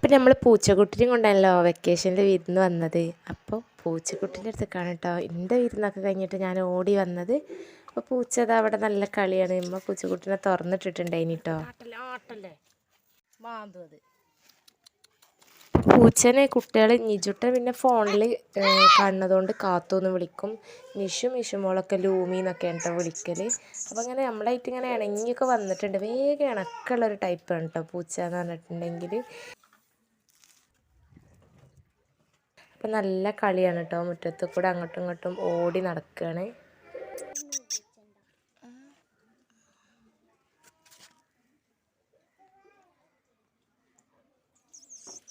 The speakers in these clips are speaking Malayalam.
അപ്പം നമ്മൾ പൂച്ചക്കുട്ടിനെയും കൊണ്ടാണല്ലോ വെക്കേഷനിൽ വിരുന്ന് വന്നത്. അപ്പോൾ പൂച്ചക്കുട്ടീൻ്റെ അടുത്തേക്കാണ് കേട്ടോ എൻ്റെ വിരുന്നൊക്കെ കഴിഞ്ഞിട്ട് ഞാൻ ഓടി വന്നത്. അപ്പോൾ പൂച്ച അത് അവിടെ നല്ല കളിയാണ്. ഇമ്മ പൂച്ചക്കുട്ടീനെ തുറന്നിട്ടിട്ടുണ്ടായിനി കേട്ടോ. പൂച്ചനെ കുട്ടികൾ നിജുട്ടൻ പിന്നെ ഫോണിൽ കാണുന്നതുകൊണ്ട് കാത്തുനിന്ന് വിളിക്കും. മിഷുമോളൊക്കെ ലൂമി എന്നൊക്കെയാണ് കേട്ടോ വിളിക്കൽ. അപ്പോൾ അങ്ങനെ നമ്മളായിട്ട് ഇങ്ങനെ ഇണങ്ങിയൊക്കെ വന്നിട്ടുണ്ട്. വേഗം ഇണക്കമുള്ളൊരു ടൈപ്പാണ് കേട്ടോ പൂച്ച എന്ന് പറഞ്ഞിട്ടുണ്ടെങ്കിൽ. അപ്പം നല്ല കളിയാണ് കേട്ടോ. മുറ്റത്ത് കൂടെ അങ്ങോട്ടും ഇങ്ങോട്ടും ഓടി നടക്കുകയാണ്.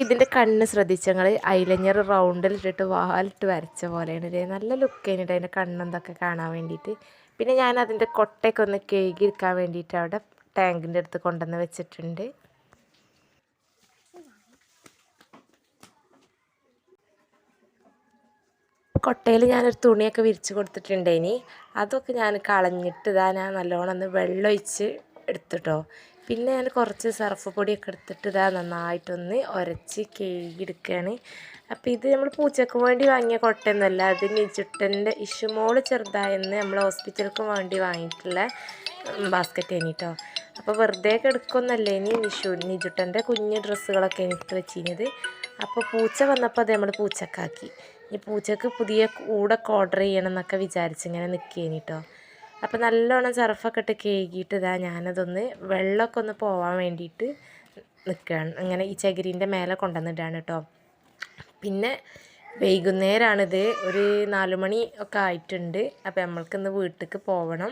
ഇതിൻ്റെ കണ്ണ് ശ്രദ്ധിച്ചങ്ങൾ ഐലൈനർ റൗണ്ടിലിട്ടിട്ട് വാലിട്ട് വരച്ച പോലെയാണ്. നല്ല ലുക്ക് കഴിഞ്ഞിട്ട് അതിൻ്റെ കണ്ണെന്തൊക്കെ കാണാൻ വേണ്ടിയിട്ട്. പിന്നെ ഞാൻ അതിൻ്റെ കൊട്ടയൊക്കെ ഒന്ന് കഴുകിയിരിക്കാൻ വേണ്ടിയിട്ട് അവിടെ ടാങ്കിൻ്റെ അടുത്ത് കൊണ്ടുവന്ന് വെച്ചിട്ടുണ്ട്. കൊട്ടയിൽ ഞാനൊരു തുണിയൊക്കെ വിരിച്ച് കൊടുത്തിട്ടുണ്ടേനി. അതൊക്കെ ഞാൻ കളഞ്ഞിട്ട് ഞാൻ നല്ലോണം ഒന്ന് വെള്ളമൊഴിച്ച് എടുത്തിട്ടോ. പിന്നെ ഞാൻ കുറച്ച് സർഫ് പൊടിയൊക്കെ എടുത്തിട്ട് നന്നായിട്ടൊന്ന് ഉരച്ച് കഴുകിയെടുക്കുകയാണ്. അപ്പോൾ ഇത് നമ്മൾ പൂച്ചക്ക് വേണ്ടി വാങ്ങിയ കൊട്ടയൊന്നുമല്ല. അത് നിജുട്ടൻ്റെ ഇഷുമോള് ചെറുതായെന്ന് നമ്മൾ ഹോസ്പിറ്റലിലേക്ക് വേണ്ടി വാങ്ങിയിട്ടുള്ള ബാസ്ക്കറ്റ് കേട്ടോ. അപ്പോൾ വെറുതെ എടുക്കൊന്നല്ലേ ഇനി നിജുട്ടൻ്റെ കുഞ്ഞ് ഡ്രസ്സുകളൊക്കെ എനിക്ക് വെച്ചിരുന്നത്. അപ്പോൾ പൂച്ച വന്നപ്പോൾ അത് നമ്മൾ പൂച്ചക്കാക്കി. ഈ പൂച്ചക്ക് പുതിയ കൂടൊക്കെ ഓർഡർ ചെയ്യണം എന്നൊക്കെ വിചാരിച്ച് ഇങ്ങനെ നിൽക്കുകയാണ് കേട്ടോ. അപ്പോൾ നല്ലോണം സർഫൊക്കെ ഇട്ട് കഴുകിയിട്ട് ഞാനതൊന്ന് വെള്ളമൊക്കെ ഒന്ന് പോവാൻ വേണ്ടിയിട്ട് നിൽക്കുകയാണ്. അങ്ങനെ ഈ ചകിരീൻ്റെ മേലെ കൊണ്ടുവന്നിട്ടാണ് കേട്ടോ. പിന്നെ വൈകുന്നേരമാണിത്, ഒരു 4 മണി ഒക്കെ ആയിട്ടുണ്ട്. അപ്പോൾ നമ്മൾക്കിന്ന് വീട്ടിലേക്ക് പോകണം.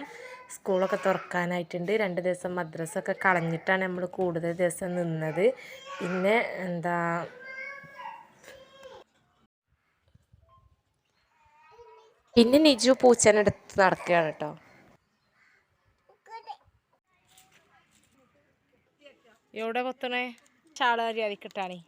സ്കൂളൊക്കെ തുറക്കാനായിട്ടുണ്ട്. 2 ദിവസം മദ്രസൊക്കെ കളഞ്ഞിട്ടാണ് നമ്മൾ കൂടുതൽ ദിവസം നിന്നത്. പിന്നെ പിന്നെ നിജു പൂച്ചനെടുത്ത് നടക്കുകയാണ് കേട്ടോ. എവിടെ കൊത്തണേ? ചാളരി അതിക്കിട്ടാണേ.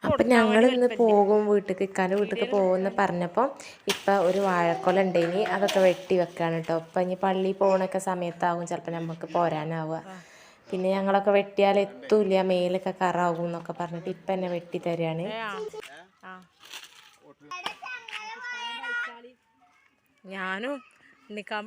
അപ്പം ഞങ്ങളിന്ന് പോകും വീട്ടിലേക്ക്, ഇക്കാൻ്റെ വീട്ടിലേക്ക് പോകുമെന്ന് പറഞ്ഞപ്പോൾ ഇപ്പം ഒരു വാഴക്കൊല ഉണ്ടേനി, അതൊക്കെ വെട്ടി വെക്കുകയാണ് കേട്ടോ. ഇപ്പം ഇനി പള്ളിയിൽ പോകണൊക്കെ സമയത്താവും ചിലപ്പോൾ നമുക്ക് പോരാനാവുക. പിന്നെ ഞങ്ങളൊക്കെ വെട്ടിയാൽ എത്തൂല, മേലൊക്കെ കറാവും എന്നൊക്കെ പറഞ്ഞിട്ട് ഇപ്പം എന്നെ വെട്ടി തരികയാണ്. ഞാനും നിൽക്കാം.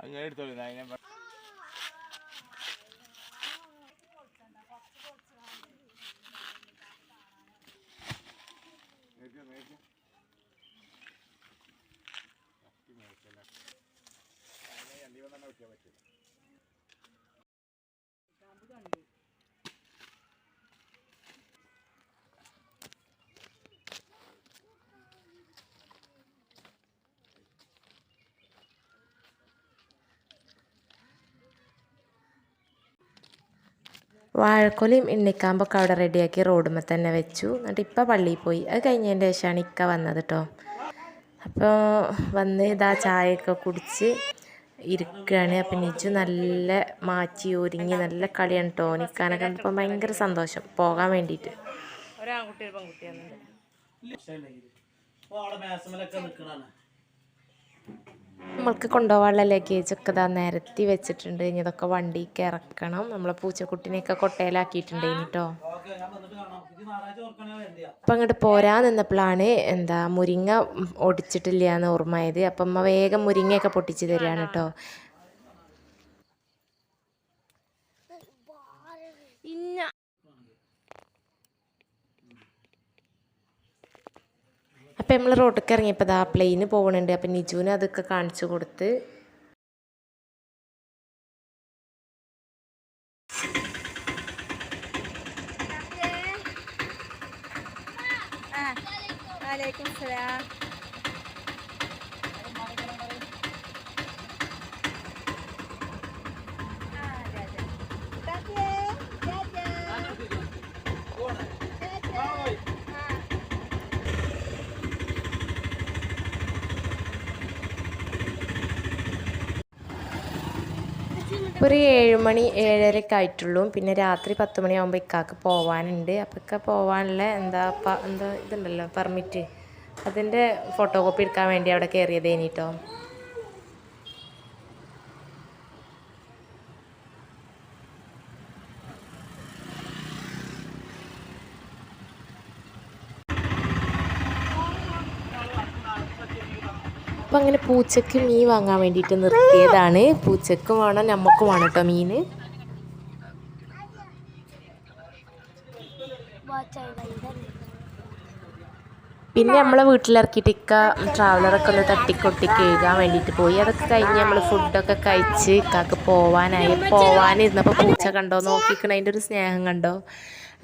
അങ്ങനെ എടുത്തോളൂ. വാഴക്കൊലയും എണ്ണിക്കാമ്പൊക്കെ അവിടെ റെഡിയാക്കി റോഡുമ്മ തന്നെ വെച്ചു. എന്നിട്ട് ഇപ്പം പള്ളിയിൽ പോയി. അത് കഴിഞ്ഞതിൻ്റെ ശേഷമാണ് ഇക്ക വന്നത് കേട്ടോ. അപ്പോൾ വന്ന് ചായയൊക്കെ കുടിച്ച് ഇരിക്കുകയാണ്. അപ്പം നിജു നല്ല മാറ്റി ഒരുങ്ങി നല്ല കളിയാണ് കേട്ടോ. നിൽക്കാനൊക്കെ കണ്ടപ്പോൾ ഭയങ്കര സന്തോഷം പോകാൻ വേണ്ടിയിട്ട്. ഒരാൺകുട്ടി ഒരു പെൺകുട്ടിയാണ്. നമ്മൾക്ക് കൊണ്ടുപോകാനുള്ള ലഗേജൊക്കെ നിരത്തി വെച്ചിട്ടുണ്ട്. ഇനി ഇതൊക്കെ വണ്ടിക്ക് ഇറക്കണം. നമ്മളെ പൂച്ചക്കുട്ടിനെയൊക്കെ കൊട്ടയിലാക്കിയിട്ടുണ്ട് കേട്ടോ. അപ്പം അങ്ങോട്ട് പോരാൻ നിന്നപ്പോഴാണ് മുരിങ്ങ ഒടിച്ചിട്ടില്ല എന്ന് ഓർമ്മയായത്. അപ്പം അമ്മ വേഗം മുരിങ്ങയൊക്കെ പൊട്ടിച്ച് തരികയാണ് കേട്ടോ. അപ്പം നമ്മൾ റോഡിലേക്ക് ഇറങ്ങിയപ്പോൾ പ്ലെയിന് പോകുന്നുണ്ട്. അപ്പം നിജുവിന് അതൊക്കെ കാണിച്ചു കൊടുത്ത് വലൈക്കും സലാം. ഒരു 7 മണി 7:30 ആയിട്ടുള്ളൂ. പിന്നെ രാത്രി 10 മണിയാകുമ്പോൾ ഇക്കാക്ക് പോവാനുണ്ട്. അപ്പോൾ ഇക്ക പോവാനുള്ള എന്താ ഇതുണ്ടല്ലോ പെർമിറ്റ്, അതിൻ്റെ ഫോട്ടോ കോപ്പി എടുക്കാൻ വേണ്ടി അവിടെ കയറിയതേനി കേട്ടോ. അപ്പം അങ്ങനെ പൂച്ചക്ക് മീൻ വാങ്ങാൻ വേണ്ടിയിട്ട് നിർത്തിയതാണ്. പൂച്ചക്കും വേണം നമുക്കും വേണം കേട്ടോ മീൻ. പിന്നെ നമ്മളെ വീട്ടിലിറക്കിയിട്ട് ഇക്ക ട്രാവലറൊക്കെ ഒന്ന് തട്ടിക്കൊട്ടി കഴുകാൻ വേണ്ടിയിട്ട് പോയി. അതൊക്കെ കഴിഞ്ഞ് നമ്മൾ ഫുഡൊക്കെ കഴിച്ച് ഇക്കാക്ക് പോവാനിരുന്നപ്പോൾ പൂച്ച കണ്ടോ, നോക്കിക്കണ അതിൻ്റെ ഒരു സ്നേഹം കണ്ടോ.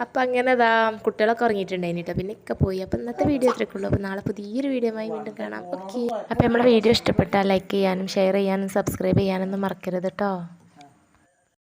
അപ്പം അങ്ങനെ കുട്ടികളൊക്കെ ഉറങ്ങിയിട്ടുണ്ടായിന് കേട്ടോ. പിന്നെ ഇക്ക പോയി. അപ്പോൾ ഇന്നത്തെ വീഡിയോ ഇത്രയൊക്കെയുള്ളൂ. അപ്പോൾ നാളെ പുതിയൊരു വീഡിയോയുമായി വീണ്ടും കാണാം. ഓക്കെ. അപ്പോൾ നമ്മുടെ വീഡിയോ ഇഷ്ടപ്പെട്ടാൽ ലൈക്ക് ചെയ്യാനും ഷെയർ ചെയ്യാനും സബ്സ്ക്രൈബ് ചെയ്യാനൊന്നും മറക്കരുത് കേട്ടോ.